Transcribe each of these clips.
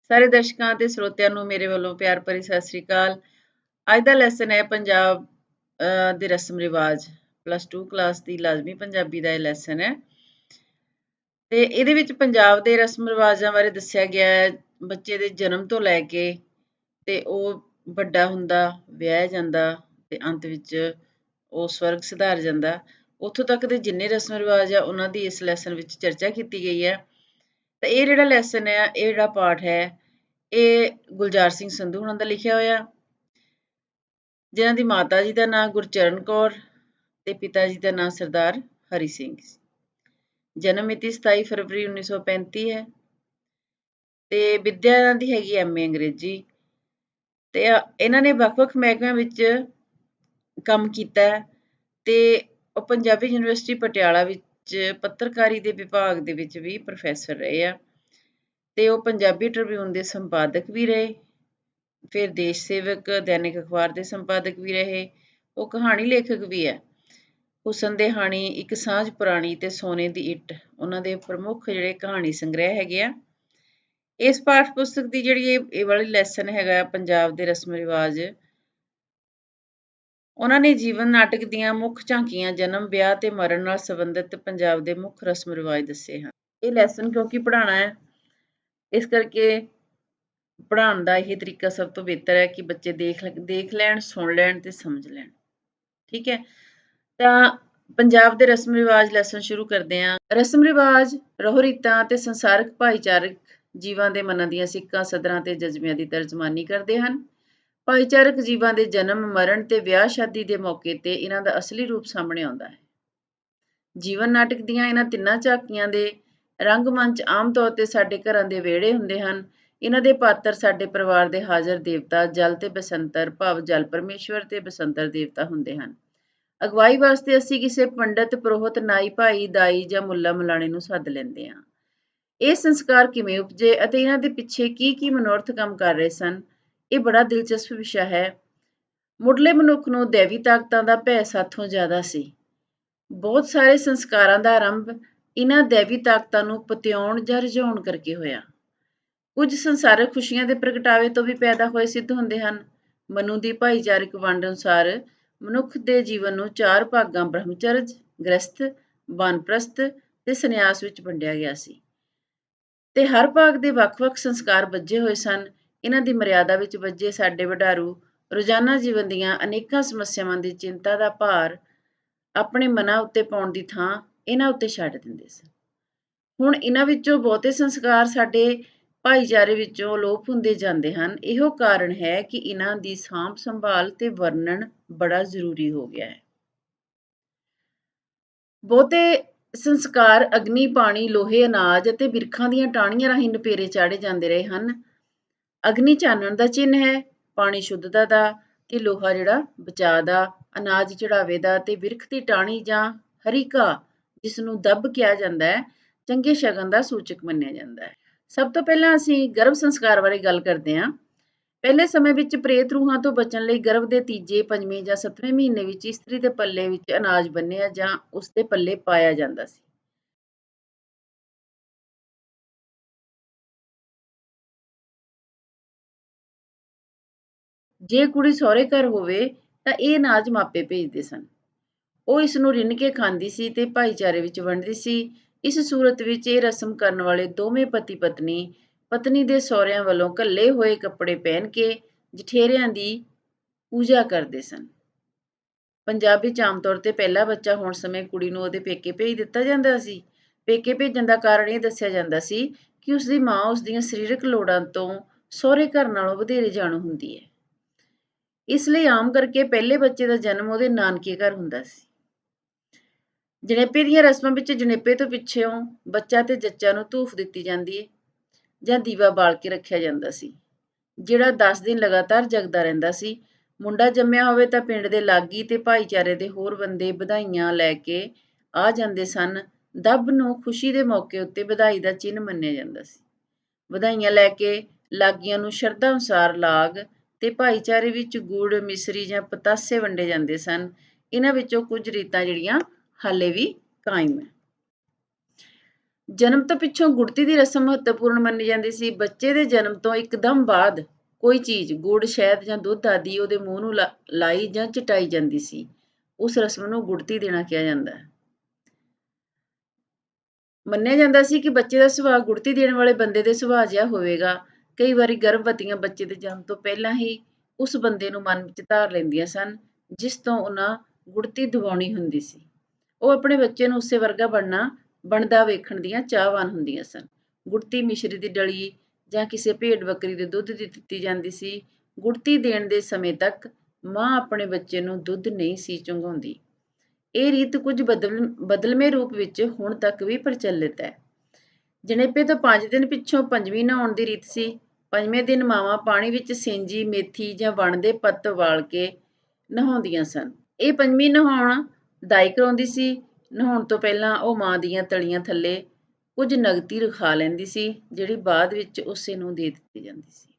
ਸਾਰੇ ਦਰਸ਼ਕਾਂ ਅਤੇ ਸਰੋਤਿਆਂ ਨੂੰ ਮੇਰੇ ਵੱਲੋਂ ਪਿਆਰ ਭਰੀ ਸਤਿ ਸ੍ਰੀ ਅਕਾਲ। ਅੱਜ ਦਾ ਲੈਸਨ ਹੈ ਪੰਜਾਬ ਦੇ ਰਸਮ ਰਿਵਾਜ। +2 ਕਲਾਸ ਦੀ ਲਾਜ਼ਮੀ ਪੰਜਾਬੀ ਦਾ ਇਹ ਲੈਸਨ ਹੈ ਤੇ ਇਹਦੇ ਵਿੱਚ ਪੰਜਾਬ ਦੇ ਰਸਮ ਰਿਵਾਜਾਂ ਬਾਰੇ ਦੱਸਿਆ ਗਿਆ ਹੈ। ਬੱਚੇ ਦੇ ਜਨਮ ਤੋਂ ਲੈ ਕੇ ਤੇ ਉਹ ਵੱਡਾ ਹੁੰਦਾ, ਵਿਆਹਿਆ ਜਾਂਦਾ ਤੇ ਅੰਤ ਵਿੱਚ ਉਹ ਸਵਰਗ ਸਿਧਾਰ ਜਾਂਦਾ, ਉੱਥੋਂ ਤੱਕ ਦੇ ਜਿੰਨੇ ਰਸਮ ਰਿਵਾਜ ਆ ਉਹਨਾਂ ਦੀ ਇਸ ਲੈਸਨ ਵਿੱਚ ਚਰਚਾ ਕੀਤੀ ਗਈ ਹੈ। ਤੇ ਇਹ ਜਿਹੜਾ ਲੈਸਨ ਹੈ, ਇਹ ਜਿਹੜਾ ਪਾਠ ਹੈ, ਇਹ ਗੁਲਜ਼ਾਰ ਸਿੰਘ ਸੰਧੂ ਹੁਣਾਂ ਦਾ ਲਿਖਿਆ ਹੋਇਆ, ਜਿਨ੍ਹਾਂ ਦੀ ਮਾਤਾ ਜੀ ਦਾ ਨਾਂ ਗੁਰਚਰਨ ਕੌਰ ਤੇ ਪਿਤਾ ਜੀ ਦਾ ਨਾਂ ਸਰਦਾਰ ਹਰੀ ਸਿੰਘ। ਜਨਮ ਮਿਤੀ 27 ਫਰਵਰੀ 1935 ਹੈ ਤੇ ਵਿੱਦਿਆ ਇਹਨਾਂ ਦੀ ਹੈਗੀ MA ਅੰਗਰੇਜ਼ੀ। ਤੇ ਇਹਨਾਂ ਨੇ ਵੱਖ-ਵੱਖ ਮਹਿਕਮਿਆਂ ਵਿੱਚ ਕੰਮ ਕੀਤਾ ਤੇ ਉਹ ਪੰਜਾਬੀ ਯੂਨੀਵਰਸਿਟੀ ਪਟਿਆਲਾ ਵਿੱਚ ਪੱਤਰਕਾਰੀ ਦੇ ਵਿਭਾਗ ਦੇ ਵਿੱਚ ਵੀ ਪ੍ਰੋਫੈਸਰ ਰਹੇ ਆ ਤੇ ਉਹ ਪੰਜਾਬੀ ਟ੍ਰਿਬਿਊਨ ਦੇ ਸੰਪਾਦਕ ਵੀ ਰਹੇ, ਫਿਰ ਦੇਸ਼ ਸੇਵਕ ਦੈਨਿਕ ਅਖਬਾਰ ਦੇ ਸੰਪਾਦਕ ਵੀ ਰਹੇ। ਉਹ ਕਹਾਣੀ ਲੇਖਕ ਵੀ ਹੈ। ਹੁਸਨ ਦੇ ਹਾਣੀ, ਇੱਕ ਸਾਂਝ ਪੁਰਾਣੀ ਤੇ ਸੋਨੇ ਦੀ ਇੱਟ ਉਹਨਾਂ ਦੇ ਪ੍ਰਮੁੱਖ ਜਿਹੜੇ ਕਹਾਣੀ ਸੰਗ੍ਰਹਿ ਹੈਗੇ ਆ। ਇਸ ਪਾਠ ਪੁਸਤਕ ਦੀ ਜਿਹੜੀ ਇਹ ਵਾਲੀ ਲੈਸਨ ਹੈਗਾ ਪੰਜਾਬ ਦੇ ਰਸਮ ਰਿਵਾਜ, ਉਹਨਾਂ ਨੇ ਜੀਵਨ ਨਾਟਕ ਦੀਆਂ ਮੁੱਖ ਝਾਕੀਆਂ, ਜਨਮ, ਵਿਆਹ ਤੇ ਮਰਨ ਨਾਲ ਸੰਬੰਧਿਤ ਪੰਜਾਬ ਦੇ ਮੁੱਖ ਰਸਮ ਰਿਵਾਜ ਦੱਸੇ ਹਨ। ਇਹ ਲੈਸਨ ਕਿਉਂਕਿ ਪੜ੍ਹਾਉਣਾ ਹੈ, ਇਸ ਕਰਕੇ ਪੜ੍ਹਾਉਣ ਦਾ ਇਹ ਤਰੀਕਾ ਸਭ ਤੋਂ ਬਿਹਤਰ ਹੈ ਕਿ ਬੱਚੇ ਦੇਖ ਲੈਣ, ਸੁਣ ਲੈਣ ਤੇ ਸਮਝ ਲੈਣ। ਠੀਕ ਹੈ, ਤਾਂ ਪੰਜਾਬ ਦੇ ਰਸਮ ਰਿਵਾਜ ਲੈਸਨ ਸ਼ੁਰੂ ਕਰਦੇ ਹਾਂ। ਰਸਮ ਰਿਵਾਜ ਰਹੁ ਰੀਤਾਂ ਤੇ ਸੰਸਾਰਕ ਭਾਈਚਾਰਕ ਜੀਵਾਂ ਦੇ ਮਨਾਂ ਦੀਆਂ ਸਿੱਕਾਂ, ਸਦਰਾਂ ਤੇ ਜਜ਼ਬਿਆਂ ਦੀ ਤਰਜਮਾਨੀ ਕਰਦੇ ਹਨ। ਭਾਈਚਾਰਕ ਜੀਵਾਂ ਦੇ ਜਨਮ, ਮਰਨ ਤੇ ਵਿਆਹ ਸ਼ਾਦੀ ਦੇ ਮੌਕੇ ਤੇ ਇਹਨਾਂ ਦਾ ਅਸਲੀ ਰੂਪ ਸਾਹਮਣੇ ਆਉਂਦਾ ਹੈ। ਜੀਵਨ ਨਾਟਕ ਦੀਆਂ ਇਹਨਾਂ ਤਿੰਨਾਂ ਝਾਕੀਆਂ ਦੇ ਰੰਗਮੰਚ ਆਮ ਤੌਰ ਤੇ ਸਾਡੇ ਘਰਾਂ ਦੇ ਵਿਹੜੇ ਹੁੰਦੇ ਹਨ। ਇਹਨਾਂ ਦੇ ਪਾਤਰ ਸਾਡੇ ਪਰਿਵਾਰ ਦੇ ਹਾਜ਼ਰ ਦੇਵਤਾ ਜਲ ਤੇ ਬਸੰਤਰ ਭਾਵ ਜਲ ਪਰਮੇਸ਼ਵਰ ਤੇ ਬਸੰਤਰ ਦੇਵਤਾ ਹੁੰਦੇ ਹਨ। ਅਗਵਾਈ ਵਾਸਤੇ ਅਸੀਂ ਕਿਸੇ ਪੰਡਤ, ਪੁਰੋਹਿਤ, ਨਾਈ, ਭਾਈ, ਦਾਈ ਜਾਂ ਮੁੱਲਾ ਮਲਾਣੇ ਨੂੰ ਸੱਦ ਲੈਂਦੇ ਹਾਂ। ਇਹ ਸੰਸਕਾਰ ਕਿਵੇਂ ਉਪਜੇ ਅਤੇ ਇਹਨਾਂ ਦੇ ਪਿੱਛੇ ਕੀ ਮਨੋਰਥ ਕੰਮ ਕਰ ਰਹੇ ਸਨ, ਇਹ ਬੜਾ ਦਿਲਚਸਪ ਵਿਸ਼ਾ ਹੈ। ਮੁੱਢਲੇ ਮਨੁੱਖ ਨੂੰ ਦੈਵੀ ਤਾਕਤਾਂ ਦਾ ਭੈ ਸਾਥੋਂ ਜ਼ਿਆਦਾ ਸੀ। ਬਹੁਤ ਸਾਰੇ ਸੰਸਕਾਰਾਂ ਦਾ ਆਰੰਭ ਇਹਨਾਂ ਦੈਵੀ ਤਾਕਤਾਂ ਨੂੰ ਪਤਿਆਉਣ ਜਾਂ ਰਿਝਾਉਣ ਕਰਕੇ ਹੋਇਆ। ਕੁਝ ਸੰਸਾਰਕ ਖੁਸ਼ੀਆਂ ਦੇ ਪ੍ਰਗਟਾਵੇ ਤੋਂ ਵੀ ਪੈਦਾ ਹੋਏ ਸਿੱਧ ਹੁੰਦੇ ਹਨ। ਮਨੂ ਦੀ ਭਾਈਚਾਰਕ ਵੰਡ ਅਨੁਸਾਰ ਮਨੁੱਖ ਦੇ ਜੀਵਨ ਨੂੰ 4 ਭਾਗਾਂ ਬ੍ਰਹਮਚਰਜ, ਗ੍ਰਸਥ, ਵਾਨਪ੍ਰਸਥ ਤੇ ਸੰਨਿਆਸ ਵਿੱਚ ਵੰਡਿਆ ਗਿਆ ਸੀ ਤੇ ਹਰ ਭਾਗ ਦੇ ਵੱਖ-ਵੱਖ ਸੰਸਕਾਰ ਬੱਝੇ ਹੋਏ ਸਨ। ਇਹਨਾਂ ਦੀ ਮਰਿਆਦਾ ਵਿੱਚ ਬੱਝੇ ਸਾਡੇ ਵਡਾਰੂ ਰੋਜ਼ਾਨਾ ਜੀਵਨ ਦੀਆਂ ਅਨੇਕਾਂ ਸਮੱਸਿਆਵਾਂ ਦੀ ਚਿੰਤਾ ਦਾ ਭਾਰ ਆਪਣੇ ਮਨਾਂ ਉੱਤੇ ਪਾਉਣ ਦੀ ਥਾਂ ਇਹਨਾਂ ਉੱਤੇ ਛੱਡ ਦਿੰਦੇ ਸਨ। ਹੁਣ ਇਹਨਾਂ ਵਿੱਚੋਂ ਬਹੁਤੇ ਸੰਸਕਾਰ ਸਾਡੇ ਭਾਈਚਾਰੇ ਵਿੱਚੋਂ ਅਲੋਪ ਹੁੰਦੇ ਜਾਂਦੇ ਹਨ। ਇਹੋ ਕਾਰਨ ਹੈ ਕਿ ਇਹਨਾਂ ਦੀ ਸਾਂਭ ਸੰਭਾਲ ਤੇ ਵਰਣਨ ਬੜਾ ਜ਼ਰੂਰੀ ਹੋ ਗਿਆ ਹੈ। ਬਹੁਤੇ ਸੰਸਕਾਰ ਅਗਨੀ, ਪਾਣੀ, ਲੋਹੇ, ਅਨਾਜ ਅਤੇ ਬਿਰਖਾਂ ਦੀਆਂ ਟਾਹਣੀਆਂ ਰਾਹੀਂ ਨਪੇਰੇ ਚਾੜੇ ਜਾਂਦੇ ਰਹੇ ਹਨ। ਅਗਨੀ ਚਾਨਣ ਦਾ ਚਿੰਨ੍ਹ ਹੈ, ਪਾਣੀ ਸ਼ੁੱਧਤਾ ਦਾ ਤੇ ਲੋਹਾ ਜਿਹੜਾ ਬਚਾਅ ਦਾ, ਅਨਾਜ ਚੜਾਵੇ ਦਾ ਤੇ ਬਿਰਖ ਦੀ ਟਾਹਣੀ ਜਾਂ ਹਰੀ ਘਾਹ ਜਿਸ ਨੂੰ ਦੱਬ ਕਿਹਾ ਜਾਂਦਾ ਹੈ, ਚੰਗੇ ਸ਼ਗਨ ਦਾ ਸੂਚਕ ਮੰਨਿਆ ਜਾਂਦਾ ਹੈ। ਸਭ ਤੋਂ ਪਹਿਲਾਂ ਅਸੀਂ ਗਰਭ ਸੰਸਕਾਰ ਬਾਰੇ ਗੱਲ ਕਰਦੇ ਹਾਂ। ਪਹਿਲੇ ਸਮੇਂ ਵਿੱਚ ਪ੍ਰੇਤ ਰੂਹਾਂ ਤੋਂ ਬਚਣ ਲਈ ਗਰਭ ਦੇ ਤੀਜੇ, ਪੰਜਵੇਂ ਜਾਂ 7ਵੇਂ ਮਹੀਨੇ ਵਿੱਚ ਇਸਤਰੀ ਦੇ ਪੱਲੇ ਵਿੱਚ ਅਨਾਜ ਬੰਨ੍ਹਿਆ ਜਾਂ ਉਸ ਦੇ ਪੱਲੇ ਪਾਇਆ ਜਾਂਦਾ ਸੀ। ਜੇ ਕੁੜੀ ਸਹੁਰੇ ਘਰ ਹੋਵੇ ਤਾਂ ਇਹ ਅਨਾਜ ਮਾਪੇ ਭੇਜਦੇ ਸਨ। ਉਹ ਇਸ ਨੂੰ ਰਿੰਨ ਕੇ ਖਾਂਦੀ ਸੀ ਤੇ ਭਾਈਚਾਰੇ ਵਿੱਚ ਵੰਡਦੀ ਸੀ। ਇਸ ਸੂਰਤ ਵਿੱਚ ਇਹ ਰਸਮ ਕਰਨ ਵਾਲੇ ਦੋਵੇਂ ਪਤੀ ਪਤਨੀ ਪਤਨੀ ਦੇ ਸਹੁਰਿਆਂ ਵੱਲੋਂ ਘੱਲੇ ਹੋਏ ਕੱਪੜੇ ਪਹਿਨ ਕੇ ਜਠੇਰਿਆਂ ਦੀ ਪੂਜਾ ਕਰਦੇ ਸਨ। ਪੰਜਾਬ ਵਿੱਚ ਆਮ ਤੌਰ ਤੇ ਪਹਿਲਾ ਬੱਚਾ ਹੋਣ ਸਮੇਂ ਕੁੜੀ ਨੂੰ ਉਹਦੇ ਪੇਕੇ ਭੇਜ ਦਿੱਤਾ ਜਾਂਦਾ ਸੀ। ਪੇਕੇ ਭੇਜਣ ਦਾ ਕਾਰਨ ਇਹ ਦੱਸਿਆ ਜਾਂਦਾ ਸੀ ਕਿ ਉਸਦੀ ਮਾਂ ਉਸਦੀਆਂ ਸਰੀਰਕ ਲੋੜਾਂ ਤੋਂ ਸਹੁਰੇ ਘਰ ਨਾਲੋਂ ਵਧੇਰੇ ਜਾਣੂ ਹੁੰਦੀ ਹੈ। ਇਸ ਲਈ ਆਮ ਕਰਕੇ ਪਹਿਲੇ ਬੱਚੇ ਦਾ ਜਨਮ ਉਹਦੇ ਨਾਨਕੇ ਘਰ ਹੁੰਦਾ ਸੀ। ਜਣੇਪੇ ਦੀਆਂ ਰਸਮਾਂ ਵਿੱਚ ਜਣੇਪੇ ਤੋਂ ਪਿੱਛੋਂ ਬੱਚਾ ਤੇ ਜੱਚਾ ਨੂੰ ਧੂਫ ਦਿੱਤੀ ਜਾਂਦੀ ਹੈ ਜਾਂ ਦੀਵਾ ਬਾਲ ਕੇ ਰੱਖਿਆ ਜਾਂਦਾ ਸੀ, ਜਿਹੜਾ 10 ਦਿਨ ਲਗਾਤਾਰ ਜਗਦਾ ਰਹਿੰਦਾ ਸੀ। ਮੁੰਡਾ ਜੰਮਿਆ ਹੋਵੇ ਤਾਂ ਪਿੰਡ ਦੇ ਲਾਗੀ ਤੇ ਭਾਈਚਾਰੇ ਦੇ ਹੋਰ ਬੰਦੇ ਵਧਾਈਆਂ ਲੈ ਕੇ ਆ ਜਾਂਦੇ ਸਨ। ਦੱਬ ਨੂੰ ਖੁਸ਼ੀ ਦੇ ਮੌਕੇ ਉੱਤੇ ਵਧਾਈ ਦਾ ਚਿੰਨ੍ਹ ਮੰਨਿਆ ਜਾਂਦਾ ਸੀ। ਵਧਾਈਆਂ ਲੈ ਕੇ ਲਾਗੀਆਂ ਨੂੰ ਸ਼ਰਧਾ ਅਨੁਸਾਰ ਲਾਗ ਤੇ ਭਾਈਚਾਰੇ ਵਿੱਚ ਗੁੜ, ਮਿਸਰੀ ਜਾਂ ਪਤਾਸੇ ਵੰਡੇ ਜਾਂਦੇ ਸਨ। ਇਹਨਾਂ ਵਿੱਚੋਂ ਕੁਝ ਰੀਤਾਂ ਜਿਹੜੀਆਂ ਹਾਲੇ ਵੀ ਕਾਇਮ ਹੈ। ਜਨਮ ਤੋਂ ਪਿੱਛੋਂ ਗੁੜਤੀ ਦੀ ਰਸਮ ਮਹੱਤਵਪੂਰਨ ਮੰਨੀ ਜਾਂਦੀ ਸੀ। ਬੱਚੇ ਦੇ ਜਨਮ ਤੋਂ ਇੱਕਦਮ ਬਾਅਦ ਕੋਈ ਚੀਜ਼ ਗੁੜ, ਸ਼ਹਿਦ ਜਾਂ ਦੁੱਧ ਆਦਿ ਉਹਦੇ ਮੂੰਹ ਨੂੰ ਲਾਈ ਜਾਂ ਚਟਾਈ ਜਾਂਦੀ ਸੀ। ਉਸ ਰਸਮ ਨੂੰ ਗੁੜਤੀ ਦੇਣਾ ਕਿਹਾ ਜਾਂਦਾ ਹੈ। ਮੰਨਿਆ ਜਾਂਦਾ ਸੀ ਕਿ ਬੱਚੇ ਦਾ ਸੁਭਾਅ ਗੁੜਤੀ ਦੇਣ ਵਾਲੇ ਬੰਦੇ ਦੇ ਸੁਭਾਅ ਜਿਹਾ ਹੋਵੇਗਾ। ਕਈ ਵਾਰੀ ਗਰਭਵਤੀਆਂ ਬੱਚੇ ਦੇ ਜਨਮ ਤੋਂ ਪਹਿਲਾਂ ਹੀ ਉਸ ਬੰਦੇ ਨੂੰ ਮਨ ਵਿੱਚ ਧਾਰ ਲੈਂਦੀਆਂ ਸਨ, ਜਿਸ ਤੋਂ ਉਹਨਾਂ ਗੁੜਤੀ ਦਿਵਾਉਣੀ ਹੁੰਦੀ ਸੀ। ਉਹ ਆਪਣੇ ਬੱਚੇ ਨੂੰ ਉਸੇ ਵਰਗਾ ਬਣਦਾ ਵੇਖਣ ਦੀਆਂ ਚਾਹਵਾਨ ਹੁੰਦੀਆਂ ਸਨ। ਗੁੜਤੀ ਮਿਸ਼ਰੀ ਦੀ ਡਲੀ ਜਾਂ ਕਿਸੇ ਭੇਡ ਬੱਕਰੀ ਦੇ ਦੁੱਧ ਦੀ ਦਿੱਤੀ ਜਾਂਦੀ ਸੀ। ਗੁੜਤੀ ਦੇਣ ਦੇ ਸਮੇਂ ਤੱਕ ਮਾਂ ਆਪਣੇ ਬੱਚੇ ਨੂੰ ਦੁੱਧ ਨਹੀਂ ਸੀ ਚੁੰਘਾਉਂਦੀ। ਇਹ ਰੀਤ ਕੁਝ ਬਦਲਵੇਂ ਰੂਪ ਵਿੱਚ ਹੁਣ ਤੱਕ ਵੀ ਪ੍ਰਚਲਿਤ ਹੈ। ਜਣੇਪੇ ਤੋਂ 5 ਦਿਨ ਪਿੱਛੋਂ ਪੰਜਵੀਂ ਨਹਾਉਣ ਦੀ ਰੀਤ ਸੀ। 5ਵੇਂ ਦਿਨ ਮਾਵਾਂ ਪਾਣੀ ਵਿੱਚ ਸਿੰਜੀ, ਮੇਥੀ ਜਾਂ ਵਣ ਦੇ ਪੱਤ ਉਬਾਲ ਕੇ ਨਹਾਉਂਦੀਆਂ ਸਨ। ਇਹ ਪੰਜਵੀਂ ਨਹਾਉਣ ਦਾਈ ਕਰਾਉਂਦੀ ਸੀ। ਨਹਾਉਣ ਤੋਂ ਪਹਿਲਾਂ ਉਹ ਮਾਂ ਦੀਆਂ ਤਲੀਆਂ ਥੱਲੇ ਕੁਝ ਨਗਦੀ ਰਖਾ ਲੈਂਦੀ ਸੀ, ਜਿਹੜੀ ਬਾਅਦ ਵਿੱਚ ਉਸੇ ਨੂੰ ਦੇ ਦਿੱਤੀ ਜਾਂਦੀ ਸੀ।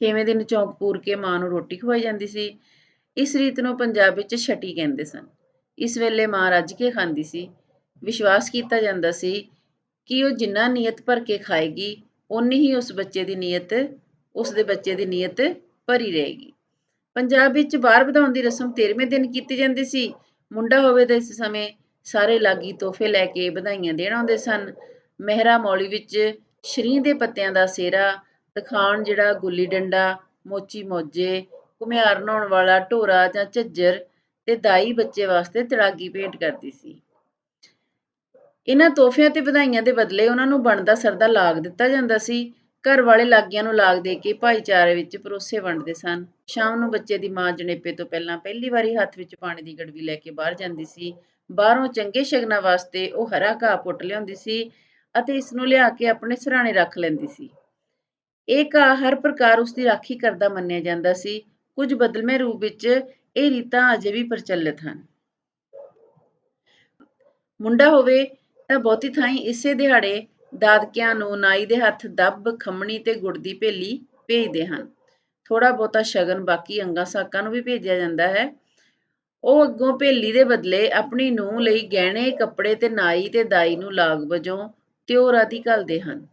6ਵੇਂ ਦਿਨ ਚੌਂਕ ਪੂਰ ਕੇ ਮਾਂ ਨੂੰ ਰੋਟੀ ਖਵਾਈ ਜਾਂਦੀ ਸੀ। ਇਸ ਰੀਤ ਨੂੰ ਪੰਜਾਬ ਵਿੱਚ ਛਟੀ ਕਹਿੰਦੇ ਸਨ। ਇਸ ਵੇਲੇ ਮਾਂ ਰੱਜ ਕੇ ਖਾਂਦੀ ਸੀ। ਵਿਸ਼ਵਾਸ ਕੀਤਾ ਜਾਂਦਾ ਸੀ ਕਿ ਉਹ ਜਿੰਨਾ ਨੀਅਤ ਭਰ ਕੇ ਖਾਏਗੀ, ਓਨੀ ਹੀ ਉਸ ਦੇ ਬੱਚੇ ਦੀ ਨੀਅਤ ਭਰੀ ਰਹੇਗੀ। ਪੰਜਾਬ ਵਿੱਚ ਬਾਹਰ ਵਧਾਉਣ ਦੀ ਰਸਮ 13ਵੇਂ ਦਿਨ ਕੀਤੀ ਜਾਂਦੀ ਸੀ। ਮੁੰਡਾ ਹੋਵੇ ਤਾਂ ਇਸ ਸਮੇਂ ਸਾਰੇ ਲਾਗੀ ਤੋਹਫੇ ਲੈ ਕੇ ਵਧਾਈਆਂ ਦੇਣ ਆਉਂਦੇ ਸਨ। ਮਹਿਰਾ ਮੌਲੀ ਵਿੱਚ ਸ਼ਰੀਂਹ ਦੇ ਪੱਤਿਆਂ ਦਾ ਸਿਹਰਾ, ਤਖਾਣ ਜਿਹੜਾ ਗੁੱਲੀ ਡੰਡਾ, ਮੋਚੀ ਮੌਜੇ, ਘੁਮਿਆਰ ਨਹਾਉਣ ਵਾਲਾ ਢੋਰਾ ਜਾਂ ਝੱਜਰ ਤੇ ਦਾਈ ਬੱਚੇ ਵਾਸਤੇ ਤੜਾਗੀ ਭੇਂਟ ਕਰਦੀ ਸੀ। ਇਹਨਾਂ ਤੋਹਫਿਆਂ ਤੇ ਵਧਾਈਆਂ ਦੇ ਬਦਲੇ ਉਹਨਾਂ ਨੂੰ ਬਣਦਾ ਸਰਦਾ ਲਾਗ ਦਿੱਤਾ ਜਾਂਦਾ ਸੀ। ਘਰ ਵਾਲੇ ਲਾਗੀਆਂ ਨੂੰ ਲਾਗ ਦੇ ਕੇ ਭਾਈਚਾਰੇ ਵਿੱਚ ਪਰੋਸੇ ਵੰਡਦੇ ਸਨ। ਸ਼ਾਮ ਨੂੰ ਬੱਚੇ ਦੀ ਮਾਂ ਜਣੇਪੇ ਤੋਂ ਪਹਿਲਾਂ ਪਹਿਲੀ ਵਾਰੀ ਹੱਥ ਵਿੱਚ ਪਾਣੀ ਦੀ ਗੜਵੀ ਲੈ ਕੇ ਬਾਹਰ ਜਾਂਦੀ ਸੀ। ਬਾਹਰੋਂ ਚੰਗੇ ਸ਼ਗਨਾਂ ਵਾਸਤੇ ਉਹ ਹਰਾ ਘਾਹ ਪੁੱਟ ਲਿਆਉਂਦੀ ਸੀ ਅਤੇ ਇਸ ਨੂੰ ਲਿਆ ਕੇ ਆਪਣੇ ਸਿਰਹਾਣੇ ਰੱਖ ਲੈਂਦੀ ਸੀ। ਇਹ ਘਾਹ ਹਰ ਪ੍ਰਕਾਰ ਉਸ ਦੀ ਰਾਖੀ ਕਰਦਾ ਮੰਨਿਆ ਜਾਂਦਾ ਸੀ। ਕੁਝ ਬਦਲਵੇਂ ਰੂਪ ਵਿੱਚ ਇਹ ਰੀਤਾਂ ਅਜੇ ਵੀ ਪ੍ਰਚਲਿਤ ਹਨ। ਮੁੰਡਾ ਹੋਵੇ ਤਾਂ ਬਹੁਤੀ ਥਾਈਂ ਇਸੇ ਦਿਹਾੜੇ ਦਾਦਕਿਆਂ ਨੂੰ ਨਾਈ ਦੇ ਹੱਥ ਦੱਬ, ਖੰਮਣੀ ਤੇ ਗੁੜ ਦੀ ਭੇਲੀ ਭੇਜਦੇ ਹਨ। ਥੋੜ੍ਹਾ ਬਹੁਤਾ ਸ਼ਗਨ ਬਾਕੀ ਅੰਗਾਂ ਸਾਕਾਂ ਨੂੰ ਵੀ ਭੇਜਿਆ ਜਾਂਦਾ ਹੈ। ਉਹ ਅੱਗੋਂ ਭੇਲੀ ਦੇ ਬਦਲੇ ਆਪਣੀ ਨੂੰਹ ਲਈ ਗਹਿਣੇ, ਕੱਪੜੇ ਤੇ ਨਾਈ ਤੇ ਦਾਈ ਨੂੰ ਲਾਗ ਵਜੋਂ ਤਿਉਰ ਆਦਿ ਘੱਲਦੇ ਹਨ।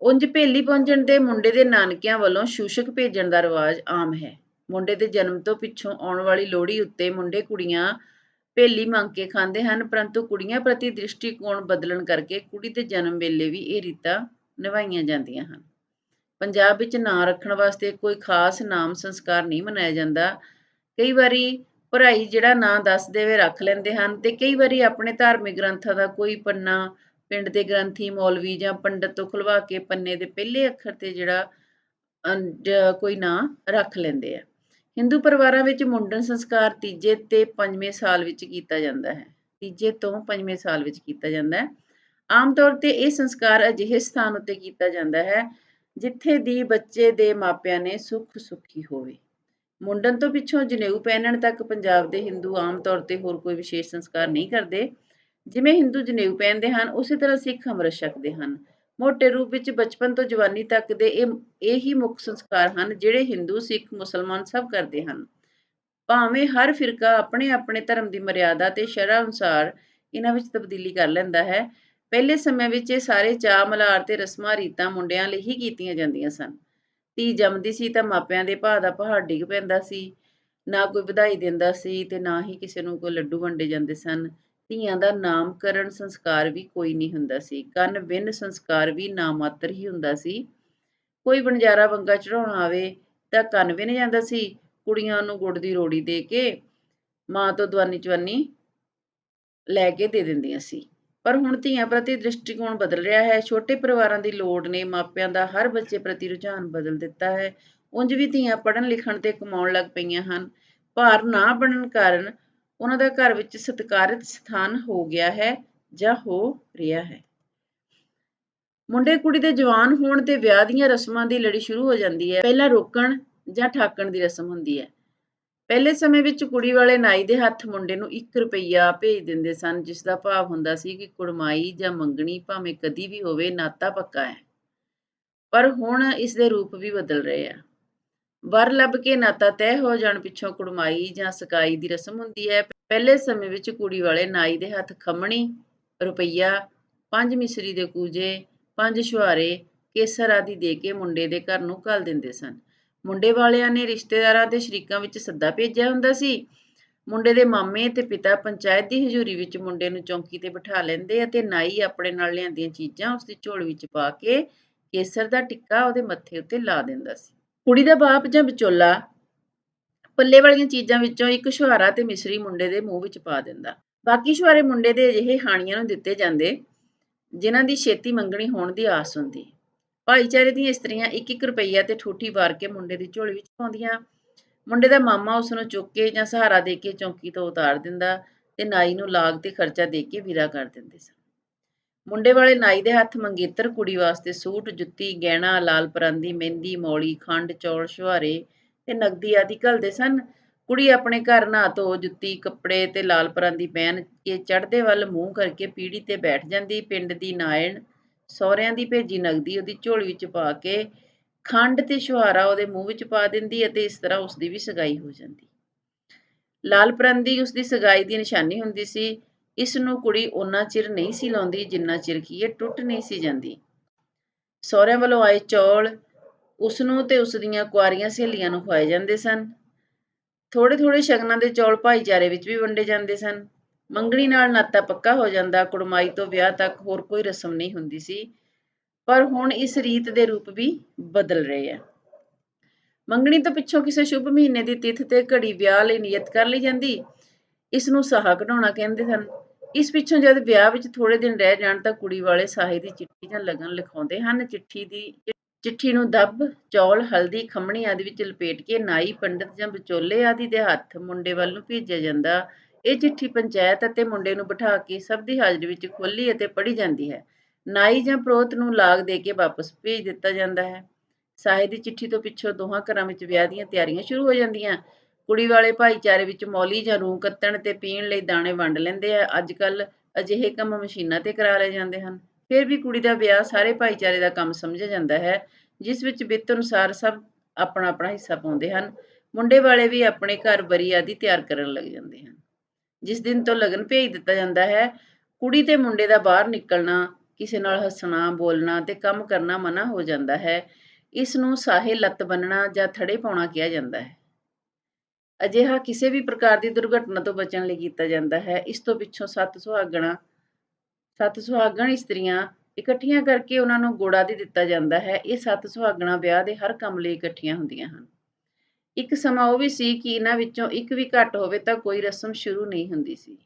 ਉਂਝ ਭੇਲੀ ਪਹੁੰਚਣ ਤੇ ਮੁੰਡੇ ਦੇ ਨਾਨਕਿਆਂ ਵੱਲੋਂ ਸ਼ੂਸ਼ਕ ਭੇਜਣ ਦਾ ਰਿਵਾਜ ਆਮ ਹੈ। ਮੁੰਡੇ ਦੇ ਜਨਮ ਤੋਂ ਪਿੱਛੋਂ ਆਉਣ ਵਾਲੀ ਲੋਹੜੀ ਉੱਤੇ ਮੁੰਡੇ ਕੁੜੀਆਂ ਭੇਲੀ ਮੰਗ ਕੇ ਖਾਂਦੇ ਹਨ, ਪਰੰਤੂ ਕੁੜੀਆਂ ਪ੍ਰਤੀ ਦ੍ਰਿਸ਼ਟੀਕੋਣ ਬਦਲਣ ਕਰਕੇ ਕੁੜੀ ਦੇ ਜਨਮ ਵੇਲੇ ਵੀ ਇਹ ਰੀਤਾਂ ਨਿਭਾਈਆਂ ਜਾਂਦੀਆਂ ਹਨ। ਪੰਜਾਬ ਵਿੱਚ ਨਾਂ ਰੱਖਣ ਵਾਸਤੇ ਕੋਈ ਖਾਸ ਨਾਮ ਸੰਸਕਾਰ ਨਹੀਂ ਮਨਾਇਆ ਜਾਂਦਾ। ਕਈ ਵਾਰੀ ਭਰਾਈ ਜਿਹੜਾ ਨਾਂ ਦੱਸ ਦੇਵੇ ਰੱਖ ਲੈਂਦੇ ਹਨ ਤੇ ਕਈ ਵਾਰੀ ਆਪਣੇ ਧਾਰਮਿਕ ਗ੍ਰੰਥਾਂ ਦਾ ਕੋਈ ਪੰਨਾ ਪਿੰਡ ਦੇ ਗ੍ਰੰਥੀ, ਮੌਲਵੀ ਜਾਂ ਪੰਡਤ ਤੋਂ ਖੁਲਵਾ ਕੇ ਪੰਨੇ ਦੇ ਪਹਿਲੇ ਅੱਖਰ ਤੇ ਜਿਹੜਾ ਕੋਈ ਨਾਂ ਰੱਖ ਲੈਂਦੇ ਆ। ਹਿੰਦੂ ਪਰਿਵਾਰਾਂ ਵਿੱਚ ਮੁੰਡਨ ਸੰਸਕਾਰ ਤੀਜੇ ਤੇ ਪੰਜਵੇਂ ਸਾਲ ਵਿੱਚ ਕੀਤਾ ਜਾਂਦਾ ਹੈ। ਤੀਜੇ ਤੋਂ ਪੰਜਵੇਂ ਸਾਲ ਵਿੱਚ ਕੀਤਾ ਜਾਂਦਾ ਹੈ। ਆਮ ਤੌਰ ਤੇ ਇਹ ਸੰਸਕਾਰ ਅਜਿਹੇ ਸਥਾਨ ਉੱਤੇ ਕੀਤਾ ਜਾਂਦਾ ਹੈ ਜਿੱਥੇ ਦੀ ਬੱਚੇ ਦੇ ਮਾਪਿਆਂ ਨੇ ਸੁੱਖ ਸੁੱਖੀ ਹੋਵੇ। ਮੁੰਡਨ ਤੋਂ ਪਿੱਛੋਂ ਜਨੇਊ ਪਹਿਨਣ ਤੱਕ ਪੰਜਾਬ ਦੇ ਹਿੰਦੂ ਆਮ ਤੌਰ ਤੇ ਹੋਰ ਕੋਈ ਵਿਸ਼ੇਸ਼ ਸੰਸਕਾਰ ਨਹੀਂ ਕਰਦੇ। ਜਿਵੇਂ ਹਿੰਦੂ ਜਨੇਊ ਪਹਿਨਦੇ ਹਨ, ਉਸੇ ਤਰ੍ਹਾਂ ਸਿੱਖ ਅੰਮ੍ਰਿਤ ਛਕਦੇ ਹਨ। ਮੋਟੇ ਰੂਪ ਵਿੱਚ ਬਚਪਨ ਤੋਂ ਜਵਾਨੀ ਤੱਕ ਦੇ ਇਹ ਹੀ ਮੁੱਖ ਸੰਸਕਾਰ ਹਨ ਜਿਹੜੇ ਹਿੰਦੂ, ਸਿੱਖ, ਮੁਸਲਮਾਨ ਸਭ ਕਰਦੇ ਹਨ। ਭਾਵੇਂ ਹਰ ਫਿਰਕਾ ਆਪਣੇ ਆਪਣੇ ਧਰਮ ਦੀ ਮਰਿਆਦਾ ਤੇ ਸ਼ਰ੍ਹਾ ਅਨੁਸਾਰ ਇਹਨਾਂ ਵਿੱਚ ਤਬਦੀਲੀ ਕਰ ਲੈਂਦਾ ਹੈ। ਪਹਿਲੇ ਸਮਿਆਂ ਵਿੱਚ ਇਹ ਸਾਰੇ ਚਾਅ ਮਲ੍ਹਾਰ ਤੇ ਰਸਮਾਂ ਰੀਤਾਂ ਮੁੰਡਿਆਂ ਲਈ ਹੀ ਕੀਤੀਆਂ ਜਾਂਦੀਆਂ ਸਨ। ਧੀ ਜੰਮਦੀ ਸੀ ਤਾਂ ਮਾਪਿਆਂ ਦੇ ਭਾਅ ਦਾ ਪਹਾੜ ਡਿੱਗ ਪੈਂਦਾ ਸੀ। ਨਾ ਕੋਈ ਵਧਾਈ ਦਿੰਦਾ ਸੀ ਤੇ ਨਾ ਹੀ ਕਿਸੇ ਨੂੰ ਕੋਈ ਲੱਡੂ ਵੰਡੇ ਜਾਂਦੇ ਸਨ। ਧੀਆਂ ਦਾ ਨਾਮਕਰਨ ਸੰਸਕਾਰ ਵੀ ਕੋਈ ਨਹੀਂ ਹੁੰਦਾ ਸੀ। ਕੰਨ ਵਿੰਨ ਸੰਸਕਾਰ ਵੀ ਨਾਮਾਤਰ ਹੀ ਹੁੰਦਾ ਸੀ। ਕੋਈ ਵਣਜਾਰਾ ਵੰਗਾ ਚੜ੍ਹਾਉਣ ਆਵੇ ਤਾਂ ਕੰਨ ਵਿੰਨ ਜਾਂਦਾ ਸੀ। ਕੁੜੀਆਂ ਨੂੰ ਗੁੜ ਦੀ ਰੋੜੀ ਦੇ ਕੇ ਮਾਂ ਤੋਂ ਦਵਾਨੀ ਚਵਾਨੀ ਲੈ ਕੇ ਦੇ ਦਿੰਦੀਆਂ ਸੀ। ਪਰ ਹੁਣ ਧੀਆਂ ਪ੍ਰਤੀ ਦ੍ਰਿਸ਼ਟੀਕੋਣ ਬਦਲ ਰਿਹਾ ਹੈ। ਛੋਟੇ ਪਰਿਵਾਰਾਂ ਦੀ ਲੋੜ ਨੇ ਮਾਪਿਆਂ ਦਾ ਹਰ ਬੱਚੇ ਪ੍ਰਤੀ ਰੁਝਾਨ ਬਦਲ ਦਿੱਤਾ ਹੈ। ਉਂਝ ਵੀ ਧੀਆਂ ਪੜ੍ਹਨ ਲਿਖਣ ਤੇ ਕਮਾਉਣ ਲੱਗ ਪਈਆਂ ਹਨ। ਭਾਰ ਨਾ ਬਣਨ ਕਾਰਨ ਉਹਨਾਂ ਦਾ ਘਰ ਵਿੱਚ ਸਤਿਕਾਰਿਤ ਸਥਾਨ ਹੋ ਗਿਆ ਹੈ ਜਾਂ ਹੋ ਰਿਹਾ ਹੈ। ਮੁੰਡੇ ਕੁੜੀ ਦੇ ਜਵਾਨ ਹੋਣ ਤੇ ਵਿਆਹ ਦੀਆਂ ਰਸਮਾਂ ਦੀ ਲੜੀ ਸ਼ੁਰੂ ਹੋ ਜਾਂਦੀ ਹੈ। ਪਹਿਲਾਂ ਰੋਕਣ ਜਾਂ ਠਾਕਣ ਦੀ ਰਸਮ ਹੁੰਦੀ ਹੈ। ਪਹਿਲੇ ਸਮੇਂ ਵਿੱਚ ਕੁੜੀ ਵਾਲੇ ਨਾਈ ਦੇ ਹੱਥ ਮੁੰਡੇ ਨੂੰ 1 ਰੁਪਈਆ ਭੇਜ ਦਿੰਦੇ ਸਨ, ਜਿਸ ਦਾ ਭਾਵ ਹੁੰਦਾ ਸੀ ਕਿ ਕੁੜਮਾਈ ਜਾਂ ਮੰਗਣੀ ਭਾਵੇਂ ਕਦੀ ਵੀ ਹੋਵੇ, ਨਾਤਾ ਪੱਕਾ ਹੈ। ਪਰ ਹੁਣ ਇਸ ਦੇ ਰੂਪ ਵੀ ਬਦਲ ਰਹੇ ਆ। ਵਰ ਲੱਭ ਕੇ ਨਾਤਾ ਤੈਅ ਹੋ ਜਾਣ ਪਿੱਛੋਂ ਕੁੜਮਾਈ ਜਾਂ ਸਕਾਈ ਦੀ ਰਸਮ ਹੁੰਦੀ ਹੈ। ਪਹਿਲੇ ਸਮੇਂ ਵਿੱਚ ਕੁੜੀ ਵਾਲੇ ਨਾਈ ਦੇ ਹੱਥ ਖੰਮਣੀ, ਰੁਪਈਆ 5 ਮਿਸਰੀ ਦੇ ਕੂਜੇ, 5 ਛੁਹਾਰੇ, ਕੇਸਰ ਆਦਿ ਦੇ ਕੇ ਮੁੰਡੇ ਦੇ ਘਰ ਨੂੰ ਘੱਲ ਦਿੰਦੇ ਸਨ। ਮੁੰਡੇ ਵਾਲਿਆਂ ਨੇ ਰਿਸ਼ਤੇਦਾਰਾਂ ਤੇ ਸ਼ਰੀਕਾਂ ਵਿੱਚ ਸੱਦਾ ਭੇਜਿਆ ਹੁੰਦਾ ਸੀ। ਮੁੰਡੇ ਦੇ ਮਾਮੇ ਤੇ ਪਿਤਾ ਪੰਚਾਇਤ ਦੀ ਹਜ਼ੂਰੀ ਵਿੱਚ ਮੁੰਡੇ ਨੂੰ ਚੌਂਕੀ ਤੇ ਬਿਠਾ ਲੈਂਦੇ ਅਤੇ ਨਾਈ ਆਪਣੇ ਨਾਲ ਲਿਆਂਦੀਆਂ ਚੀਜ਼ਾਂ ਉਸਦੀ ਝੋਲੀ ਵਿੱਚ ਪਾ ਕੇ ਕੇਸਰ ਦਾ ਟਿੱਕਾ ਉਹਦੇ ਮੱਥੇ ਉੱਤੇ ਲਾ ਦਿੰਦਾ ਸੀ। ਕੁੜੀ ਦਾ ਬਾਪ ਜਾਂ ਵਿਚੋਲਾ ਪੱਲੇ ਵਾਲੀਆਂ ਚੀਜ਼ਾਂ ਵਿੱਚੋਂ ਇੱਕ ਛੁਹਾਰਾ ਤੇ ਮਿਸਰੀ ਮੁੰਡੇ ਦੇ ਮੂੰਹ ਵਿੱਚ ਪਾ ਦਿੰਦਾ। ਬਾਕੀ ਛੁਹਾਰੇ ਮੁੰਡੇ ਦੇ ਅਜਿਹੇ ਹਾਣੀਆਂ ਨੂੰ ਦਿੱਤੇ ਜਾਂਦੇ ਜਿਨ੍ਹਾਂ ਦੀ ਛੇਤੀ ਮੰਗਣੀ ਹੋਣ ਦੀ ਆਸ ਹੁੰਦੀ। ਭਾਈਚਾਰੇ ਦੀਆਂ ਇਸਤਰੀਆਂ 1-1 ਰੁਪਈਆ ਤੇ ਠੂਠੀ ਵਾਰ ਕੇ ਮੁੰਡੇ ਦੀ ਝੋਲੀ ਵਿੱਚ ਪਾਉਂਦੀਆਂ। ਮੁੰਡੇ ਦਾ ਮਾਮਾ ਉਸ ਨੂੰ ਚੁੱਕ ਕੇ ਜਾਂ ਸਹਾਰਾ ਦੇ ਕੇ ਚੌਂਕੀ ਤੋਂ ਉਤਾਰ ਦਿੰਦਾ ਤੇ ਨਾਈ ਨੂੰ ਲਾਗ ਤੇ ਖਰਚਾ ਦੇ ਕੇ ਵਿਦਾ ਕਰ ਦਿੰਦੇ ਸਨ। ਮੁੰਡੇ ਵਾਲੇ ਨਾਈ ਦੇ ਹੱਥ ਮੰਗੇਤਰ, ਕੁੜੀ ਵਾਸਤੇ ਸੂਟ, ਜੁੱਤੀ, ਗਹਿਣਾ, ਲਾਲ ਪਰਾਂਦੀ, ਮਹਿੰਦੀ, ਮੌਲੀ, ਖੰਡ, ਚੌਲ, ਛੁਹਾਰੇ ਤੇ ਨਕਦੀ ਆਦਿ ਘੱਲਦੇ ਸਨ। ਕੁੜੀ ਆਪਣੇ ਘਰ ਨਹਾ ਧੋ, ਜੁੱਤੀ, ਕੱਪੜੇ ਤੇ ਲਾਲ ਪਰਾਂਦੀ ਪਹਿਨ ਕੇ ਚੜ੍ਹਦੇ ਵੱਲ ਮੂੰਹ ਕਰਕੇ ਪੀੜ੍ਹੀ ਤੇ ਬੈਠ ਜਾਂਦੀ। ਪਿੰਡ ਦੀ ਨਾਇਣ ਸਹੁਰਿਆਂ ਦੀ ਭੇਜੀ ਨਕਦੀ ਉਹਦੀ ਝੋਲੀ ਵਿੱਚ ਪਾ ਕੇ ਖੰਡ ਤੇ ਛੁਹਾਰਾ ਉਹਦੇ ਮੂੰਹ ਵਿੱਚ ਪਾ ਦਿੰਦੀ ਅਤੇ ਇਸ ਤਰ੍ਹਾਂ ਉਸਦੀ ਵੀ ਸਗਾਈ ਹੋ ਜਾਂਦੀ। ਲਾਲ ਪਰਾਂਦੀ ਉਸਦੀ ਸਗਾਈ ਦੀ ਨਿਸ਼ਾਨੀ ਹੁੰਦੀ ਸੀ। ਇਸ ਨੂੰ ਕੁੜੀ ਓਨਾ ਚਿਰ ਨਹੀਂ ਸੀ ਲਾਉਂਦੀ ਜਿੰਨਾ ਚਿਰ ਕਿ ਇਹ ਟੁੱਟ ਨਹੀਂ ਸੀ ਜਾਂਦੀ। ਸਹੁਰਿਆਂ ਵੱਲੋਂ ਆਏ ਚੌਲ ਉਸਨੂੰ ਤੇ ਉਸ ਦੀਆਂ ਕੁਆਰੀਆਂ ਸਹੇਲੀਆਂ ਨੂੰ ਖਵਾਏ ਜਾਂਦੇ ਸਨ। ਥੋੜ੍ਹੇ-ਥੋੜ੍ਹੇ ਸ਼ਗਨਾਂ ਦੇ ਚੌਲ ਭਾਈਚਾਰੇ ਵਿੱਚ ਵੀ ਵੰਡੇ ਜਾਂਦੇ ਸਨ। ਮੰਗਣੀ ਨਾਲ ਨਾਤਾ ਪੱਕਾ ਹੋ ਜਾਂਦਾ। ਕੁੜਮਾਈ ਤੋਂ ਵਿਆਹ ਤੱਕ ਹੋਰ ਕੋਈ ਰਸਮ ਨਹੀਂ ਹੁੰਦੀ ਸੀ, ਪਰ ਹੁਣ ਇਸ ਰੀਤ ਦੇ ਰੂਪ ਵੀ ਬਦਲ ਰਹੇ ਆ। ਮੰਗਣੀ ਤੋਂ ਪਿੱਛੋਂ ਕਿਸੇ ਸ਼ੁਭ ਮਹੀਨੇ ਦੀ ਤਿਥ ਤੇ ਘੜੀ ਵਿਆਹ ਲਈ ਨਿਯਤ ਕਰ ਲਈ ਜਾਂਦੀ। ਇਸ ਨੂੰ ਸਾਹਾ ਕਢਾਉਣਾ ਕਹਿੰਦੇ ਸਨ। ਇਸ ਪਿੱਛੋਂ ਜਦ ਵਿਆਹ ਵਿੱਚ ਥੋੜ੍ਹੇ ਦਿਨ ਰਹਿ ਜਾਣ ਤਾਂ ਕੁੜੀ ਵਾਲੇ ਸਾਹੇ ਦੀ ਚਿੱਠੀ ਜਾਂ ਲਗਨ ਲਿਖਾਉਂਦੇ ਹਨ। ਚਿੱਠੀ ਨੂੰ ਦੱਬ, ਚੌਲ, ਹਲਦੀ, ਖੰਮਣੀ ਆਦਿ ਵਿੱਚ ਲਪੇਟ ਕੇ ਨਾਈ, ਪੰਡਤ ਜਾਂ ਵਿਚੋਲੇ ਆਦਿ ਦੇ ਹੱਥ ਮੁੰਡੇ ਵੱਲ ਨੂੰ ਭੇਜਿਆ ਜਾਂਦਾ। ਇਹ ਚਿੱਠੀ ਪੰਚਾਇਤ ਅਤੇ ਮੁੰਡੇ ਨੂੰ ਬਿਠਾ ਕੇ ਸਭ ਦੀ ਹਾਜ਼ਰੀ ਵਿੱਚ ਖੋਲ੍ਹੀ ਅਤੇ ਪੜ੍ਹੀ ਜਾਂਦੀ ਹੈ। ਨਾਈ ਜਾਂ ਪ੍ਰੋਹਤ ਨੂੰ ਲਾਗ ਦੇ ਕੇ ਵਾਪਸ ਭੇਜ ਦਿੱਤਾ ਜਾਂਦਾ ਹੈ। ਸਾਹੇ ਦੀ ਚਿੱਠੀ ਤੋਂ ਪਿੱਛੋਂ ਦੋਹਾਂ ਘਰਾਂ ਵਿੱਚ ਵਿਆਹ ਦੀਆਂ ਤਿਆਰੀਆਂ ਸ਼ੁਰੂ ਹੋ ਜਾਂਦੀਆਂ। ਕੁੜੀ ਵਾਲੇ ਭਾਈਚਾਰੇ ਵਿੱਚ ਮੌਲੀ ਜਾਂ ਰੂੰ ਕੱਤਣ ਤੇ ਪੀਣ ਲਈ ਦਾਣੇ ਵੰਡ ਲੈਂਦੇ ਆ। ਅੱਜ ਕੱਲ੍ਹ ਅਜਿਹੇ ਕੰਮ ਮਸ਼ੀਨਾਂ ਤੇ ਕਰਾ ਲਏ ਜਾਂਦੇ ਹਨ। ਫਿਰ ਵੀ ਕੁੜੀ ਦਾ ਵਿਆਹ ਸਾਰੇ ਭਾਈਚਾਰੇ ਦਾ ਕੰਮ ਸਮਝਿਆ ਜਾਂਦਾ ਹੈ, ਜਿਸ ਵਿੱਚ ਬਿੱਤ ਅਨੁਸਾਰ ਸਭ ਆਪਣਾ-ਆਪਣਾ ਹਿੱਸਾ ਪਾਉਂਦੇ ਹਨ। ਮੁੰਡੇ ਵਾਲੇ ਵੀ ਆਪਣੇ ਘਰ ਬਰੀ ਆਦਿ ਤਿਆਰ ਕਰਨ ਲੱਗ ਜਾਂਦੇ ਹਨ। ਜਿਸ ਦਿਨ ਤੋਂ ਲਗਨ ਭੇਜ ਦਿੱਤਾ ਜਾਂਦਾ ਹੈ, ਕੁੜੀ ਤੇ ਮੁੰਡੇ ਦਾ ਬਾਹਰ ਨਿਕਲਣਾ, ਕਿਸੇ ਨਾਲ ਹੱਸਣਾ, ਬੋਲਣਾ ਤੇ ਕੰਮ ਕਰਨਾ ਮਨ੍ਹਾ ਹੋ ਜਾਂਦਾ ਹੈ। ਇਸ ਨੂੰ ਸਾਹੇ ਲੱਤ ਬੰਨ੍ਹਣਾ ਜਾਂ ਥੜੇ ਪਾਉਣਾ ਕਿਹਾ ਜਾਂਦਾ ਹੈ। ਅਜਿਹਾ ਕਿਸੇ ਵੀ ਪ੍ਰਕਾਰ ਦੀ ਦੁਰਘਟਨਾ ਤੋਂ ਬਚਣ ਲਈ ਕੀਤਾ ਜਾਂਦਾ ਹੈ। ਇਸ ਤੋਂ ਪਿੱਛੋਂ 7 ਸੁਹਾਗਣ ਇਸਤਰੀਆਂ ਇਕੱਠੀਆਂ ਕਰਕੇ ਉਹਨਾਂ ਨੂੰ ਗੁੜ ਆਦਿ ਦਿੱਤਾ ਜਾਂਦਾ ਹੈ। ਇਹ 7 ਸੁਹਾਗਣਾਂ ਵਿਆਹ ਦੇ ਹਰ ਕੰਮ ਲਈ ਇਕੱਠੀਆਂ ਹੁੰਦੀਆਂ ਹਨ। ਇੱਕ ਸਮਾਂ ਉਹ ਵੀ ਸੀ ਕਿ ਇਹਨਾਂ ਵਿੱਚੋਂ ਇੱਕ ਵੀ ਘੱਟ ਹੋਵੇ ਤਾਂ ਕੋਈ ਰਸਮ ਸ਼ੁਰੂ ਨਹੀਂ ਹੁੰਦੀ ਸੀ।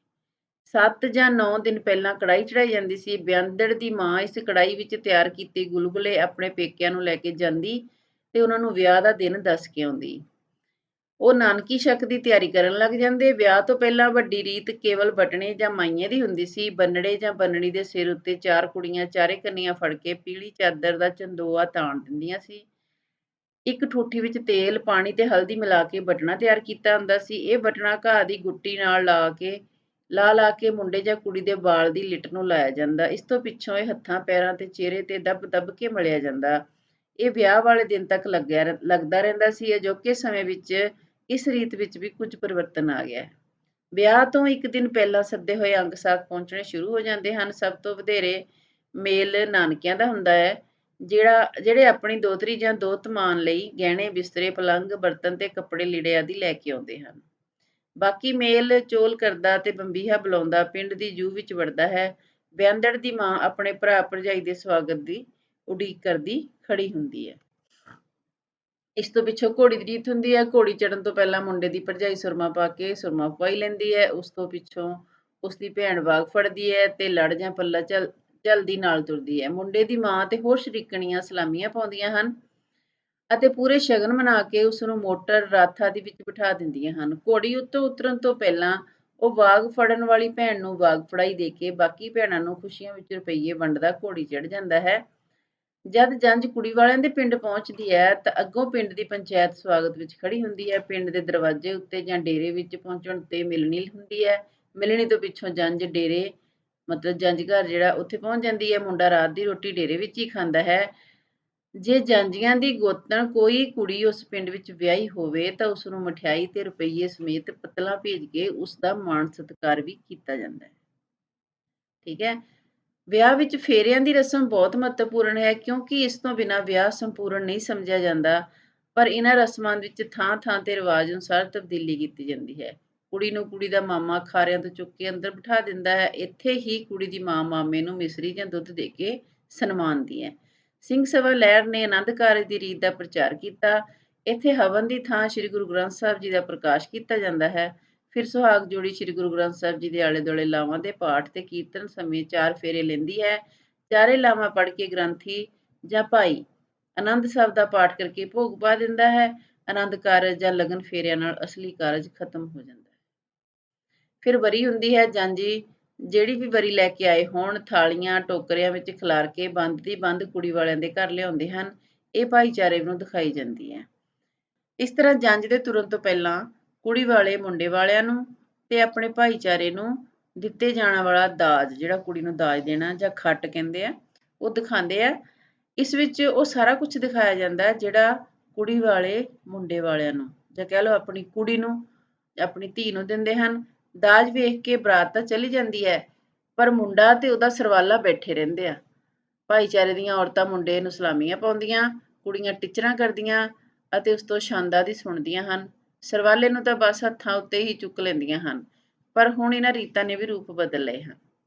7 ਜਾਂ 9 ਦਿਨ ਪਹਿਲਾਂ ਕੜਾਹੀ ਚੜ੍ਹਾਈ ਜਾਂਦੀ ਸੀ। ਵਿਆਹੁੰਦੜ ਦੀ ਮਾਂ ਇਸ ਕੜਾਹੀ ਵਿੱਚ ਤਿਆਰ ਕੀਤੇ ਗੁਲਗੁਲੇ ਆਪਣੇ ਪੇਕਿਆਂ ਨੂੰ ਲੈ ਕੇ ਜਾਂਦੀ ਤੇ ਉਹਨਾਂ ਨੂੰ ਵਿਆਹ ਦਾ ਦਿਨ ਦੱਸ ਕੇ ਆਉਂਦੀ। ਉਹ ਨਾਨਕੀ ਸ਼ੱਕ ਦੀ ਤਿਆਰੀ ਕਰਨ ਲੱਗ ਜਾਂਦੇ। ਵਿਆਹ ਤੋਂ ਪਹਿਲਾਂ ਵੱਡੀ ਰੀਤ ਕੇਵਲ ਬਟਣੇ ਜਾਂ ਮਾਈਏ ਦੀ ਹੁੰਦੀ ਸੀ। ਬੰਨੜੇ ਜਾਂ ਬੰਨੜੀ ਦੇ ਸਿਰ ਉੱਤੇ 4 ਕੁੜੀਆਂ ਚਾਰੇ ਕੰਨੀਆਂ ਫੜ ਕੇ ਪੀਲੀ ਚਾਦਰ ਦਾ ਚੰਦੋਆ ਤਾਣ ਦਿੰਦੀਆਂ ਸੀ। ਇੱਕ ਠੂਠੀ ਵਿੱਚ ਤੇਲ, ਪਾਣੀ ਤੇ ਹਲਦੀ ਮਿਲਾ ਕੇ ਬਟਣਾ ਤਿਆਰ ਕੀਤਾ ਹੁੰਦਾ ਸੀ। ਇਹ ਬਟਣਾ ਘਾਹ ਦੀ ਗੁੱਟੀ ਨਾਲ ਲਾ ਕੇ ਮੁੰਡੇ ਜਾਂ ਕੁੜੀ ਦੇ ਵਾਲ ਦੀ ਲਿਟ ਨੂੰ ਲਾਇਆ ਜਾਂਦਾ। ਇਸ ਤੋਂ ਪਿੱਛੋਂ ਇਹ ਹੱਥਾਂ, ਪੈਰਾਂ ਤੇ ਚਿਹਰੇ ਤੇ ਦੱਬ-ਦੱਬ ਕੇ ਮਲਿਆ ਜਾਂਦਾ। ਇਹ ਵਿਆਹ ਵਾਲੇ ਦਿਨ ਤੱਕ ਲੱਗਦਾ ਰਹਿੰਦਾ ਸੀ। ਅਜੋਕੇ ਸਮੇਂ ਵਿੱਚ ਇਸ ਰੀਤ ਵਿੱਚ ਵੀ ਕੁਝ ਪਰਿਵਰਤਨ ਆ ਗਿਆ ਹੈ। ਵਿਆਹ ਤੋਂ ਇੱਕ ਦਿਨ ਪਹਿਲਾਂ ਸੱਦੇ ਹੋਏ ਅੰਗ ਸਾਕ ਪਹੁੰਚਣੇ ਸ਼ੁਰੂ ਹੋ ਜਾਂਦੇ ਹਨ। ਸਭ ਤੋਂ ਵਧੇਰੇ ਮੇਲ ਨਾਨਕਿਆਂ ਦਾ ਹੁੰਦਾ ਹੈ, ਜਿਹੜੇ ਆਪਣੀ ਦੋਹਤਰੀ ਜਾਂ ਦੋਹਤਮਾਨ ਲਈ ਗਹਿਣੇ, ਬਿਸਤਰੇ, ਪਲੰਘ, ਬਰਤਨ ਤੇ ਕੱਪੜੇ ਲੀੜੇ ਆਦਿ ਲੈ ਕੇ ਆਉਂਦੇ ਹਨ। ਬਾਕੀ ਮੇਲ ਚੋਲ ਕਰਦਾ ਤੇ ਬੰਬੀਹਾ ਬੁਲਾਉਂਦਾ ਪਿੰਡ ਦੀ ਜੂਹ ਵਿੱਚ ਵੜਦਾ ਹੈ। ਵਿਆਹੁੰਦੜ ਦੀ ਮਾਂ ਆਪਣੇ ਭਰਾ ਭਰਜਾਈ ਦੇ ਸਵਾਗਤ ਦੀ ਉਡੀਕ ਕਰਦੀ ਖੜੀ ਹੁੰਦੀ ਹੈ। ਇਸ ਤੋਂ ਪਿੱਛੋਂ ਘੋੜੀ ਦੀ ਰੀਤ ਹੁੰਦੀ ਹੈ। ਘੋੜੀ ਚੜ੍ਹਨ ਤੋਂ ਪਹਿਲਾਂ ਮੁੰਡੇ ਦੀ ਭਰਜਾਈ ਸੁਰਮਾ ਪਾ ਕੇ ਸੁਰਮਾ ਪਵਾਈ ਲੈਂਦੀ ਹੈ। ਉਸ ਤੋਂ ਪਿੱਛੋਂ ਉਸਦੀ ਭੈਣ ਵਾਗ ਫੜਦੀ ਹੈ ਤੇ ਲੜ ਜਾਂ ਪੱਲਾ ਝੱਲਦੀ ਨਾਲ ਤੁਰਦੀ ਹੈ। ਮੁੰਡੇ ਦੀ ਮਾਂ ਤੇ ਹੋਰ ਸ਼ਰੀਕਣੀਆਂ ਸਲਾਮੀਆਂ ਪਾਉਂਦੀਆਂ ਹਨ ਅਤੇ ਪੂਰੇ ਸ਼ਗਨ ਮਨਾ ਕੇ ਉਸ ਨੂੰ ਮੋਟਰ, ਰੱਥ ਆਦਿ ਵਿੱਚ ਬਿਠਾ ਦਿੰਦੀਆਂ ਹਨ। ਘੋੜੀ ਉੱਤੋਂ ਉਤਰਨ ਤੋਂ ਪਹਿਲਾਂ ਉਹ ਵਾਗ ਫੜਨ ਵਾਲੀ ਭੈਣ ਨੂੰ ਵਾਗ ਫੜਾਈ ਦੇ ਕੇ ਬਾਕੀ ਭੈਣਾਂ ਨੂੰ ਖੁਸ਼ੀਆਂ ਵਿੱਚ ਰੁਪਈਏ ਵੰਡਦਾ ਘੋੜੀ ਚੜ੍ਹ ਜਾਂਦਾ ਹੈ। ਜਦ ਜੰਝ ਕੁੜੀ ਵਾਲਿਆਂ ਦੇ ਪਿੰਡ ਪਹੁੰਚਦੀ ਹੈ ਤਾਂ ਅੱਗੋਂ ਪਿੰਡ ਦੀ ਪੰਚਾਇਤ ਸਵਾਗਤ ਵਿੱਚ ਖੜੀ ਹੁੰਦੀ ਹੈ। ਪਿੰਡ ਦੇ ਦਰਵਾਜ਼ੇ ਉੱਤੇ ਜਾਂ ਡੇਰੇ ਵਿੱਚ ਪਹੁੰਚਣ ਤੇ ਮਿਲਣੀ ਹੁੰਦੀ ਹੈ। ਮਿਲਣੀ ਤੋਂ ਪਿੱਛੋਂ ਜੰਝ ਡੇਰੇ ਮਤਲਬ ਜੰਝ ਘਰ ਜਿਹੜਾ ਉੱਥੇ ਪਹੁੰਚ ਜਾਂਦੀ ਹੈ। ਮੁੰਡਾ ਰਾਤ ਦੀ ਰੋਟੀ ਡੇਰੇ ਵਿੱਚ ਹੀ ਖਾਂਦਾ ਹੈ। ਜੇ ਜਾਂਝੀਆਂ ਦੀ ਗੋਤਣ ਕੋਈ ਕੁੜੀ ਉਸ ਪਿੰਡ ਵਿੱਚ ਵਿਆਹੀ ਹੋਵੇ ਤਾਂ ਉਸ ਨੂੰ ਮਠਿਆਈ ਤੇ ਰੁਪਈਏ ਸਮੇਤ ਪੱਤਲਾਂ ਭੇਜ ਕੇ ਉਸ ਦਾ ਮਾਣ ਸਤਿਕਾਰ ਵੀ ਕੀਤਾ ਜਾਂਦਾ ਹੈ। ਠੀਕ ਹੈ। ਵਿਆਹ ਵਿੱਚ ਫੇਰਿਆਂ ਦੀ ਰਸਮ ਬਹੁਤ ਮਹੱਤਵਪੂਰਨ ਹੈ ਕਿਉਂਕਿ ਇਸ ਤੋਂ ਬਿਨਾਂ ਵਿਆਹ ਸੰਪੂਰਨ ਨਹੀਂ ਸਮਝਿਆ ਜਾਂਦਾ। ਪਰ ਇਹਨਾਂ ਰਸਮਾਂ ਵਿੱਚ ਥਾਂ-ਥਾਂ ਤੇ ਰਿਵਾਜ ਅਨੁਸਾਰ ਤਬਦੀਲੀ ਕੀਤੀ ਜਾਂਦੀ ਹੈ। ਕੁੜੀ ਨੂੰ ਕੁੜੀ ਦਾ ਮਾਮਾ ਖਾਰਿਆਂ ਤੋਂ ਚੁੱਕ ਕੇ ਅੰਦਰ ਬਿਠਾ ਦਿੰਦਾ ਹੈ। ਇੱਥੇ ਹੀ ਕੁੜੀ ਦੀ ਮਾਂ ਮਾਮੇ ਨੂੰ ਮਿਸਰੀ ਜਾਂ ਦੁੱਧ ਦੇ ਕੇ ਸਨਮਾਨਦੀ ਹੈ। ਸਿੰਘ ਸਭਾ ਲਹਿਰ ਨੇ ਆਨੰਦ ਕਾਰਜ ਦੀ ਰੀਤ ਦਾ ਪ੍ਰਚਾਰ ਕੀਤਾ। ਇੱਥੇ ਹਵਨ ਦੀ ਥਾਂ ਸ੍ਰੀ ਗੁਰੂ ਗ੍ਰੰਥ ਸਾਹਿਬ ਜੀ ਦਾ ਪ੍ਰਕਾਸ਼ ਕੀਤਾ ਜਾਂਦਾ ਹੈ। ਫਿਰ ਸੁਹਾਗ ਜੋੜੀ ਸ੍ਰੀ ਗੁਰੂ ਗ੍ਰੰਥ ਸਾਹਿਬ ਜੀ ਦੇ ਆਲੇ ਦੁਆਲੇ ਲਾਵਾਂ ਦੇ ਪਾਠ ਤੇ ਕੀਰਤਨ ਸਮੇਂ 4 ਫੇਰੇ ਲੈਂਦੀ ਹੈ। ਚਾਰੇ ਲਾਵਾਂ ਪੜ੍ਹ ਕੇ ਗ੍ਰੰਥੀ ਜਾਂ ਭਾਈ ਆਨੰਦ ਸਾਹਿਬ ਦਾ ਪਾਠ ਕਰਕੇ ਭੋਗ ਪਾ ਦਿੰਦਾ ਹੈ। ਆਨੰਦ ਕਾਰਜ ਜਾਂ ਲਗਨ ਫੇਰਿਆਂ ਨਾਲ ਅਸਲੀ ਕਾਰਜ ਖਤਮ ਹੋ ਜਾਂਦਾ ਹੈ। ਫਿਰ ਵਰੀ ਹੁੰਦੀ ਹੈ। ਜਾਂਜੀ ਜਿਹੜੀ ਵੀ ਵਰੀ ਲੈ ਕੇ ਆਏ ਹੋਣ ਥਾਲੀਆਂ ਟੋਕਰਿਆਂ ਵਿੱਚ ਖਿਲਾਰ ਕੇ ਬੰਦ ਦੀ ਬੰਦ ਕੁੜੀ ਵਾਲਿਆਂ ਦੇ ਘਰ ਲਿਆਉਂਦੇ ਹਨ। ਇਹ ਭਾਈਚਾਰੇ ਨੂੰ ਦਿਖਾਈ ਜਾਂਦੀ ਹੈ। ਇਸ ਤਰ੍ਹਾਂ ਜੰਝ ਦੇ ਤੁਰਨ ਤੋਂ ਪਹਿਲਾਂ ਕੁੜੀ ਵਾਲੇ ਮੁੰਡੇ ਵਾਲਿਆਂ ਨੂੰ ਤੇ ਆਪਣੇ ਭਾਈਚਾਰੇ ਨੂੰ ਦਿੱਤੇ ਜਾਣ ਵਾਲਾ ਦਾਜ, ਜਿਹੜਾ ਕੁੜੀ ਨੂੰ ਦਾਜ ਦੇਣਾ ਜਾਂ ਖੱਟ ਕਹਿੰਦੇ ਆ, ਉਹ ਦਿਖਾਉਂਦੇ ਆ। ਇਸ ਵਿੱਚ ਉਹ ਸਾਰਾ ਕੁਝ ਦਿਖਾਇਆ ਜਾਂਦਾ ਹੈ ਜਿਹੜਾ ਕੁੜੀ ਵਾਲੇ ਮੁੰਡੇ ਵਾਲਿਆਂ ਨੂੰ ਜਾਂ ਕਹਿ ਲਓ ਆਪਣੀ ਕੁੜੀ ਨੂੰ ਆਪਣੀ ਧੀ ਨੂੰ ਦਿੰਦੇ ਹਨ। ਦਾਜ ਵੇਖ ਕੇ ਬਰਾਤ ਤਾਂ ਚਲੀ ਜਾਂਦੀ ਹੈ ਪਰ ਮੁੰਡਾ ਤੇ ਉਹਦਾ ਸਰਵਾਲਾ ਬੈਠੇ ਰਹਿੰਦੇ ਆ। ਭਾਈਚਾਰੇ ਦੀਆਂ ਔਰਤਾਂ ਮੁੰਡੇ ਨੂੰ ਸਲਾਮੀਆਂ ਪਾਉਂਦੀਆਂ, ਕੁੜੀਆਂ ਟਿਚਰਾਂ ਕਰਦੀਆਂ ਅਤੇ ਉਸ ਤੋਂ ਛਾਂਦਾਂ ਦੀ ਸੁਣਦੀਆਂ ਹਨ। ਸਰਵਾਲੇ ਨੂੰ ਤਾਂ ਬਸ ਹੱਥਾਂ ਉੱਤੇ ਹੀ ਚੁੱਕ ਲੈਂਦੀਆਂ ਹਨ। ਪਰ ਹੁਣ ਇਹਨਾਂ ਰੀਤਾਂ ਨੇ ਵੀ ਰੂਪ ਬਦਲ ਲਏ ਹਨ।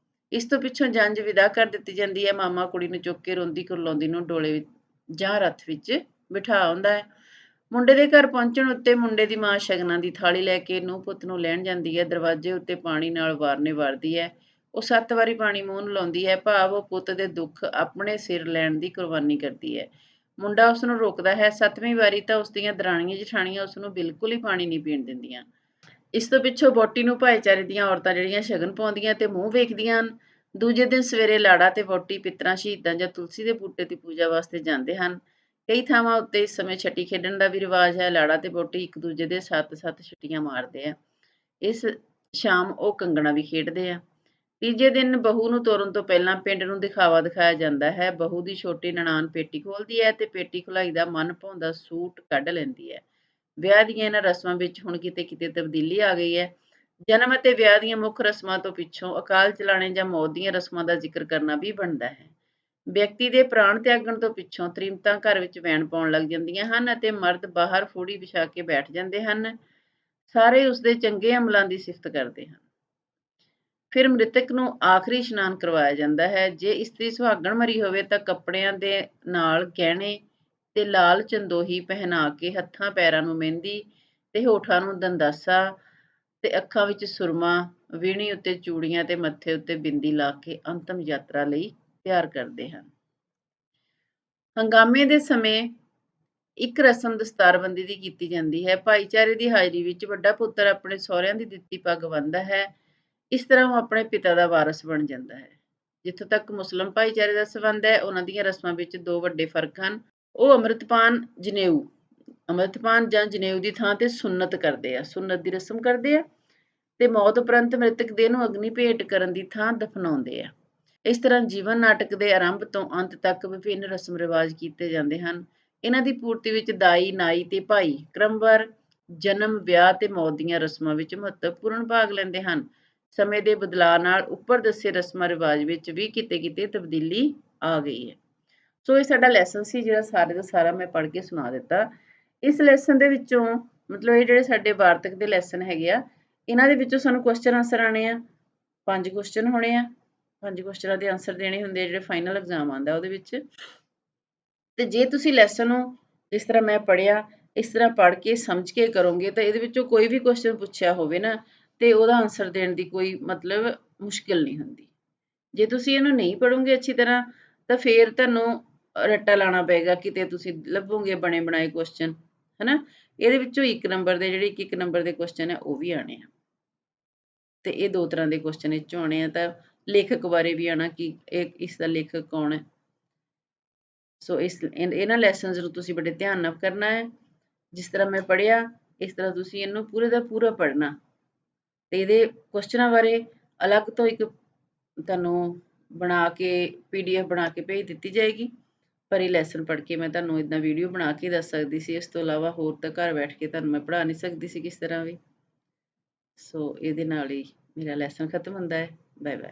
ਇਸ ਤੋਂ ਪਿੱਛੋਂ ਜੰਝ ਵਿਦਾ ਕਰ ਦਿੱਤੀ ਜਾਂਦੀ ਹੈ। ਮਾਮਾ ਕੁੜੀ ਨੂੰ ਚੁੱਕ ਕੇ ਰੋਂਦੀ ਕੁਰਲਾਉਂਦੀ ਨੂੰ ਡੋਲੇ ਵਿੱਚ ਜਾਂ ਰੱਥ ਵਿੱਚ ਬਿਠਾ ਆਉਂਦਾ ਹੈ। ਮੁੰਡੇ ਦੇ ਘਰ ਪਹੁੰਚਣ ਉੱਤੇ ਮੁੰਡੇ ਦੀ ਮਾਂ ਸ਼ਗਨਾਂ ਦੀ ਥਾਲੀ ਲੈ ਕੇ ਨੂੰਹ ਪੁੱਤ ਨੂੰ ਲੈਣ ਜਾਂਦੀ ਹੈ। ਦਰਵਾਜ਼ੇ ਉੱਤੇ ਪਾਣੀ ਨਾਲ ਵਾਰਨੇ ਵਾਰਦੀ ਹੈ। ਉਹ 7 ਵਾਰੀ ਪਾਣੀ ਮੂੰਹ ਨੂੰ ਲਾਉਂਦੀ ਹੈ, ਭਾਵ ਉਹ ਪੁੱਤ ਦੇ ਦੁੱਖ ਆਪਣੇ ਸਿਰ ਲੈਣ ਦੀ ਕੁਰਬਾਨੀ ਕਰਦੀ ਹੈ। ਮੁੰਡਾ ਉਸ ਨੂੰ ਰੋਕਦਾ ਹੈ। 7ਵੀਂ ਵਾਰੀ ਤਾਂ ਉਸ ਦੀਆਂ ਦਰਾਣੀਆਂ ਜਠਾਣੀਆਂ ਉਸ ਨੂੰ ਬਿਲਕੁਲ ਹੀ ਪਾਣੀ ਨਹੀਂ ਪੀਣ ਦਿੰਦੀਆਂ। ਇਸ ਤੋਂ ਪਿੱਛੋਂ ਵਹੁਟੀ ਨੂੰ ਭਾਈਚਾਰੇ ਦੀਆਂ ਔਰਤਾਂ ਜਿਹੜੀਆਂ ਸ਼ਗਨ ਪਾਉਂਦੀਆਂ ਤੇ ਮੂੰਹ ਵੇਖਦੀਆਂ ਹਨ। ਦੂਜੇ ਦਿਨ ਸਵੇਰੇ ਲਾੜਾ ਤੇ ਵਹੁਟੀ ਪਿੱਤਰਾਂ ਸ਼ਹੀਦਾਂ ਜਾਂ ਤੁਲਸੀ ਦੇ ਬੂਟੇ ਦੀ ਪੂਜਾ ਵਾਸਤੇ ਜਾਂਦੇ ਹਨ। ਕਈ ਥਾਵਾਂ ਉੱਤੇ ਇਸ ਸਮੇਂ ਛਟੀ ਖੇਡਣ ਦਾ ਵੀ ਰਿਵਾਜ ਹੈ। ਲਾੜਾ ਤੇ ਵਹੁਟੀ ਇੱਕ ਦੂਜੇ ਦੇ 7-7 ਛਟੀਆਂ ਮਾਰਦੇ ਆ। ਇਸ ਸ਼ਾਮ ਉਹ ਕੰਗਣਾ ਵੀ ਖੇਡਦੇ ਆ। ਤੀਜੇ ਦਿਨ ਬਹੂ ਨੂੰ ਤੋਰਨ ਤੋਂ ਪਹਿਲਾਂ ਪਿੰਡ ਨੂੰ ਦਿਖਾਵਾ ਦਿਖਾਇਆ ਜਾਂਦਾ ਹੈ। ਬਹੂ ਦੀ ਛੋਟੀ ਨਨਾਣ ਪੇਟੀ ਖੋਲ੍ਹਦੀ ਹੈ ਤੇ ਪੇਟੀ ਖੁਲਾਈ ਦਾ ਮਨ ਭਾਉਂਦਾ ਸੂਟ ਕੱਢ ਲੈਂਦੀ ਹੈ। ਵਿਆਹ ਦੀਆਂ ਇਹਨਾਂ ਰਸਮਾਂ ਵਿੱਚ ਹੁਣ ਕਿਤੇ-ਕਿਤੇ ਤਬਦੀਲੀ ਆ ਗਈ ਹੈ। ਜਨਮ ਅਤੇ ਵਿਆਹ ਦੀਆਂ ਮੁੱਖ ਰਸਮਾਂ ਤੋਂ ਪਿੱਛੋਂ ਅਕਾਲ ਚਲਾਣੇ ਜਾਂ ਮੌਤ ਦੀਆਂ ਰਸਮਾਂ ਦਾ ਜ਼ਿਕਰ ਕਰਨਾ ਵੀ ਬਣਦਾ ਹੈ। ਵਿਅਕਤੀ ਦੇ ਪ੍ਰਾਣ ਤਿਆਗਣ ਤੋਂ ਪਿੱਛੋਂ ਤ੍ਰੀਮਤਾਂ ਘਰ ਵਿੱਚ ਵੈਣ ਪਾਉਣ ਲੱਗ ਜਾਂਦੀਆਂ ਹਨ ਅਤੇ ਮਰਦ ਬਾਹਰ ਫੂੜੀ ਵਿਛਾ ਕੇ ਬੈਠ ਜਾਂਦੇ ਹਨ। ਸਾਰੇ ਉਸਦੇ ਚੰਗੇ ਅਮਲਾਂ ਦੀ ਸਿਫਤ ਕਰਦੇ ਹਨ। ਫਿਰ ਮ੍ਰਿਤਕ ਨੂੰ ਆਖਰੀ ਇਸ਼ਨਾਨ ਕਰਵਾਇਆ ਜਾਂਦਾ ਹੈ। ਜੇ ਇਸਤਰੀ ਸੁਹਾਗਣ ਮਰੀ ਹੋਵੇ ਤਾਂ ਕੱਪੜਿਆਂ ਦੇ ਨਾਲ ਗਹਿਣੇ ਤੇ ਲਾਲ ਚੰਦੋਹੀ ਪਹਿਨਾ ਕੇ ਹੱਥਾਂ ਪੈਰਾਂ ਨੂੰ ਮਹਿੰਦੀ ਤੇ ਹੋਠਾਂ ਨੂੰ ਦੰਦਾਸਾ ਤੇ ਅੱਖਾਂ ਵਿੱਚ ਸੁਰਮਾ, ਵੀਣੀ ਉੱਤੇ ਚੂੜੀਆਂ ਤੇ ਮੱਥੇ ਉੱਤੇ ਬਿੰਦੀ ਲਾ ਕੇ ਅੰਤਮ ਯਾਤਰਾ ਲਈ ਤਿਆਰ ਕਰਦੇ ਹਨ। ਹੰਗਾਮੇ ਦੇ ਸਮੇਂ ਇੱਕ ਰਸਮ ਦਸਤਾਰਬੰਦੀ ਦੀ ਕੀਤੀ ਜਾਂਦੀ ਹੈ। ਭਾਈਚਾਰੇ ਦੀ ਹਾਜ਼ਰੀ ਵਿੱਚ ਵੱਡਾ ਪੁੱਤਰ ਆਪਣੇ ਸਹੁਰਿਆਂ ਦੀ ਦਿੱਤੀ ਪੱਗ ਬੰਨ੍ਹਦਾ ਹੈ। ਇਸ ਤਰ੍ਹਾਂ ਉਹ ਆਪਣੇ ਪਿਤਾ ਦਾ ਵਾਰਸ ਬਣ ਜਾਂਦਾ ਹੈ। ਜਿੱਥੋਂ ਤੱਕ ਮੁਸਲਿਮ ਭਾਈਚਾਰੇ ਦਾ ਸੰਬੰਧ ਹੈ, ਉਹਨਾਂ ਦੀਆਂ ਰਸਮਾਂ ਵਿੱਚ 2 ਵੱਡੇ ਫਰਕ ਹਨ। ਉਹ ਅੰਮ੍ਰਿਤਪਾਨ ਜਾਂ ਜਨੇਊ ਦੀ ਥਾਂ ਤੇ ਸੁੰਨਤ ਕਰਦੇ ਆ, ਸੁੰਨਤ ਦੀ ਰਸਮ ਕਰਦੇ ਆ ਤੇ ਮੌਤ ਉਪਰੰਤ ਮ੍ਰਿਤਕ ਦੇਹ ਨੂੰ ਅਗਨੀ ਭੇਟ ਕਰਨ ਦੀ ਥਾਂ ਦਫਨਾਉਂਦੇ ਆ। ਇਸ ਤਰ੍ਹਾਂ ਜੀਵਨ ਨਾਟਕ ਦੇ ਆਰੰਭ ਤੋਂ ਅੰਤ ਤੱਕ ਵਿਭਿੰਨ ਰਸਮ ਰਿਵਾਜ ਕੀਤੇ ਜਾਂਦੇ ਹਨ। ਇਹਨਾਂ ਦੀ ਪੂਰਤੀ ਵਿੱਚ ਦਾਈ, ਨਾਈ ਤੇ ਭਾਈ ਕ੍ਰਮਵਾਰ ਜਨਮ, ਵਿਆਹ ਤੇ ਮੌਤ ਦੀਆਂ ਰਸਮਾਂ ਵਿੱਚ ਮਹੱਤਵਪੂਰਨ ਭਾਗ ਲੈਂਦੇ ਹਨ। ਸਮੇਂ ਦੇ ਬਦਲਾਅ ਨਾਲ ਉੱਪਰ ਦੱਸੇ ਰਸਮਾਂ ਰਿਵਾਜ ਵਿੱਚ ਵੀ ਕਿਤੇ-ਕਿਤੇ ਤਬਦੀਲੀ ਆ ਗਈ ਹੈ। ਸੋ ਇਹ ਸਾਡਾ ਲੈਸਨ ਸੀ ਜਿਹੜਾ ਸਾਰੇ ਦਾ ਸਾਰਾ ਮੈਂ ਪੜ੍ਹ ਕੇ ਸੁਣਾ ਦਿੱਤਾ। ਇਸ ਲੈਸਨ ਦੇ ਵਿੱਚੋਂ ਮਤਲਬ ਇਹ ਜਿਹੜੇ ਸਾਡੇ ਵਾਰਤਕ ਦੇ ਲੈਸਨ ਹੈਗੇ ਆ, ਇਹਨਾਂ ਦੇ ਵਿੱਚੋਂ ਸਾਨੂੰ ਕੁਐਸਚਨ ਆਨਸਰ ਆਣੇ ਆ। 5 ਕੁਐਸਚਨ ਹੋਣੇ ਆ। 5 ਕੁਐਸਚਨਾਂ ਦੇ ਆਨਸਰ ਦੇਣੇ ਹੁੰਦੇ ਆ ਜਿਹੜੇ ਫਾਈਨਲ ਐਗਜ਼ਾਮ ਆਉਂਦਾ ਉਹਦੇ ਵਿੱਚ। ਤੇ ਜੇ ਤੁਸੀਂ ਲੈਸਨ ਨੂੰ ਜਿਸ ਤਰ੍ਹਾਂ ਮੈਂ ਪੜ੍ਹਿਆ ਇਸ ਤਰ੍ਹਾਂ ਪੜ੍ਹ ਕੇ ਸਮਝ ਕੇ ਕਰੋਗੇ ਤਾਂ ਇਹਦੇ ਵਿੱਚੋਂ ਕੋਈ ਵੀ ਕੁਐਸਚਨ ਪੁੱਛਿਆ ਹੋਵੇ ਨਾ ਤੇ ਉਹਦਾ ਆਨਸਰ ਦੇਣ ਦੀ ਕੋਈ ਮਤਲਬ ਮੁਸ਼ਕਿਲ ਨਹੀਂ ਹੁੰਦੀ। ਜੇ ਤੁਸੀਂ ਇਹਨੂੰ ਨਹੀਂ ਪੜ੍ਹੋਗੇ ਅੱਛੀ ਤਰ੍ਹਾਂ ਤਾਂ ਫੇਰ ਤੁਹਾਨੂੰ ਰੱਟਾ ਲਾਣਾ ਪਏਗਾ, ਕਿਤੇ ਤੁਸੀਂ ਲੱਭੋਗੇ ਬਣੇ ਬਣਾਏ ਕੁਐਸਚਨ, ਹਨਾ। ਇਹਦੇ ਵਿੱਚੋਂ 1 ਨੰਬਰ ਦੇ ਜਿਹੜੇ 1 ਨੰਬਰ ਦੇ ਕੁਐਸਚਨ ਆ ਉਹ ਵੀ ਆਣੇ ਆ ਤੇ ਇਹ 2 ਤਰ੍ਹਾਂ ਦੇ ਕੁਐਸਚਨ ਇਹ ਚੋਂ ਆਣੇ ਆ। ਤਾਂ ਲੇਖਕ ਬਾਰੇ ਵੀ ਆਣਾ ਕਿ ਇਸ ਦਾ ਲੇਖਕ ਕੌਣ ਹੈ। ਸੋ ਇਹਨਾਂ ਲੈਸਨਸ ਨੂੰ ਤੁਸੀਂ ਬੜੇ ਧਿਆਨ ਨਾਲ ਕਰਨਾ ਹੈ। ਜਿਸ ਤਰ੍ਹਾਂ ਮੈਂ ਪੜ੍ਹਿਆ ਇਸ ਤਰ੍ਹਾਂ ਤੁਸੀਂ ਇਹਨੂੰ ਪੂਰੇ ਦਾ ਪੂਰਾ ਪੜ੍ਹਨਾ ਤੇ ਇਹਦੇ ਕੁਐਸਚਨਾਂ ਬਾਰੇ ਅਲੱਗ ਤੋਂ ਇੱਕ ਤੁਹਾਨੂੰ ਬਣਾ ਕੇ PDF ਬਣਾ ਕੇ ਭੇਜ ਦਿੱਤੀ ਜਾਏਗੀ। ਪਰ ਇਹ ਲੈਸਨ ਪੜ੍ਹ ਕੇ ਮੈਂ ਤੁਹਾਨੂੰ ਇੱਦਾਂ ਵੀਡੀਓ ਬਣਾ ਕੇ ਦੱਸ ਸਕਦੀ ਸੀ। ਇਸ ਤੋਂ ਇਲਾਵਾ ਹੋਰ ਤਾਂ ਘਰ ਬੈਠ ਕੇ ਤੁਹਾਨੂੰ ਮੈਂ ਪੜ੍ਹਾ ਨਹੀਂ ਸਕਦੀ ਸੀ ਕਿਸ ਤਰ੍ਹਾਂ ਵੀ। ਸੋ ਇਹਦੇ ਨਾਲ ਹੀ ਮੇਰਾ ਲੈਸਨ ਖਤਮ ਹੁੰਦਾ ਹੈ। Bye bye.